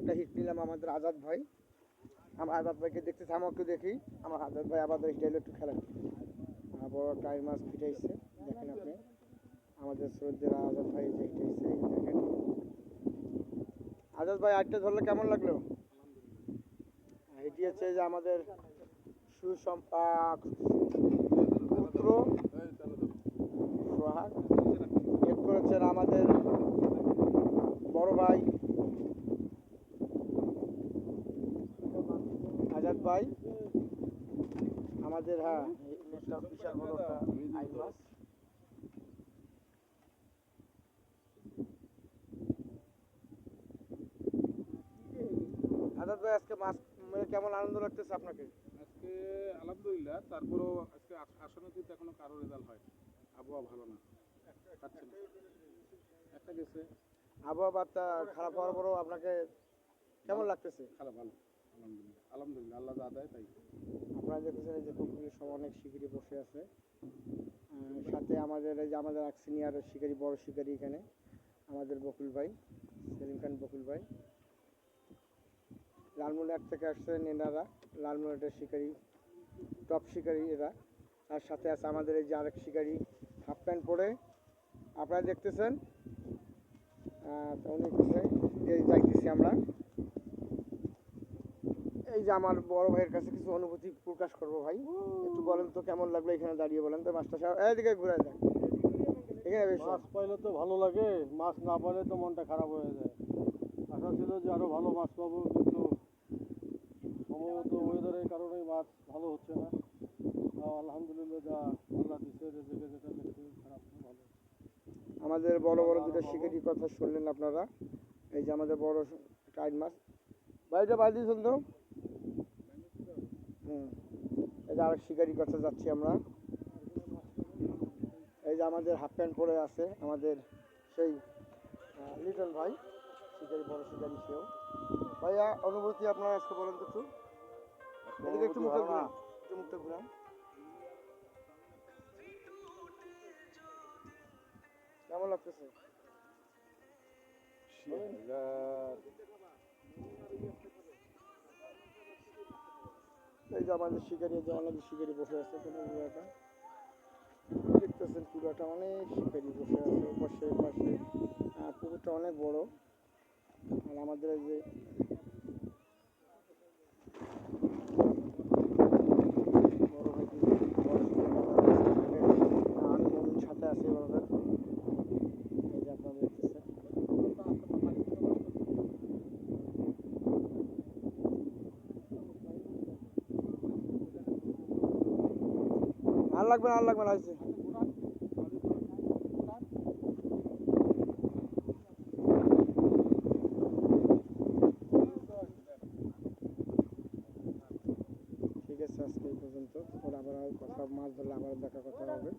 একটা হিট নিলাম আমাদের আজাদ ভাই। আমার আজাদ ভাইকে দেখতে আমাকে দেখি, আমার আজাদ ভাই আবার স্টাইল একটু খেলেন। বড় টাই মাছ ফিটাইছে দেখেন আপনি, আমাদের শ্রদ্ধের আজাদ ভাই যে হিটাইছে দেখেন। আজাদ ভাই আটটা ধরলে কেমন লাগলো? হিটিয়েছে যে আমাদের পুত্র সোহাগ, হেড করেছেন আমাদের বড় ভাই আজাদ ভাই আমাদের। হ্যাঁ, বিশাল বড় একটা আইল মাছ। আজাদ ভাই আজকে মাছ কেমন আনন্দ লাগতেছে আপনাকে? আজকে আলহামদুলিল্লাহ, তারপরেও আজকে আসনে কিন্তু এখনো কারো রেজাল্ট হয়, আবহাওয়া ভালো না, পাচ্ছে না। একটা গেছে, আবহাওয়া বার্তা খারাপ হওয়ার পরও আপনাকে কেমন লাগতেছে? খারাপ ভালো, আলহামদুলিল্লাহ আলহামদুলিল্লাহ, আল্লাহ যা দেয় তাই। আপনারা দেখতেছেন এই যে পুকুরের সব অনেক শিকারি বসে আছে, সাথে আমাদের এই যে আমাদের এক সিনিয়র শিকারি, বড় শিকারি এখানে আমাদের বকুল ভাই, সেলিম খান বকুল ভাই। লালমনিরহাট থেকে আসছেন এনারা, লালমনিরহাটের শিকারি, টপ শিকারি এরা। তার সাথে আছে আমাদের এই যে আরেক শিকারি, হাফ প্যান্ট পরে আপনারা দেখতেছেন। উনি এই যাইতেছি আমরা। এই যে আমার বড় ভাইয়ের কাছে কিছু অনুভূতি প্রকাশ করবো। ভাই একটু বলেন তো কেমন লাগলো এখানে দাঁড়িয়ে, বলেন তো। মাছটা সাহেব এইদিকে ঘুরে যায়, এখানে বেশ মাছ পাইলে তো ভালো লাগে, মাছ না পাইলে তো মনটা খারাপ হয়ে যায়। আশা ছিল যে আরো ভালো মাছ পাবো, কিন্তু সম্ভবত ওয়েদারের কারণে মাছ ভালো হচ্ছে না। আলহামদুলিল্লাহ, যা আল্লাহ দিচ্ছে, রেজেকে যেটা দেখছি খারাপ না, ভালো। আমাদের বড় বড় দুটো শিকারি কথা শুনলেন আপনারা। এই যে আমাদের বড় টাইট মাছ, বাড়িটা বাড়ি দিয়েছেন তো। এই যে আরেক শিকারি কথা যাচ্ছি আমরা। এই যে আমাদের হাফ প্যান্ট পরে আছে আমাদের সেই লিটন ভাই, শিকারি, বড় শিকারি সেও। ভাইয়া অনুভূতি আপনার আজকে বলেন তো একটু। এদিকে একটু মুখে ঘুরান, একটু মুখে ঘুরান। কেমন লাগতেছে? এই যে আমাদের শিকারি, যে অনেক শিকারি বসে আছে পুরোটা দেখতেছেন, পুরোটা অনেক শিকারি বসে আছে পাশে পাশে। পুকুরটা অনেক বড়। আর আমাদের এই যে বড় ভাই, আমি মমিন সাথে আছি ওদের। এই যে আপনারা দেখতেছেন, আর লাগবে না, আর লাগবে না, হয়েছে। ঠিক আছে, আজকে এই পর্যন্ত। ওরা আবার কথা, মাছ ধরলে আবার দেখা কথা হবে।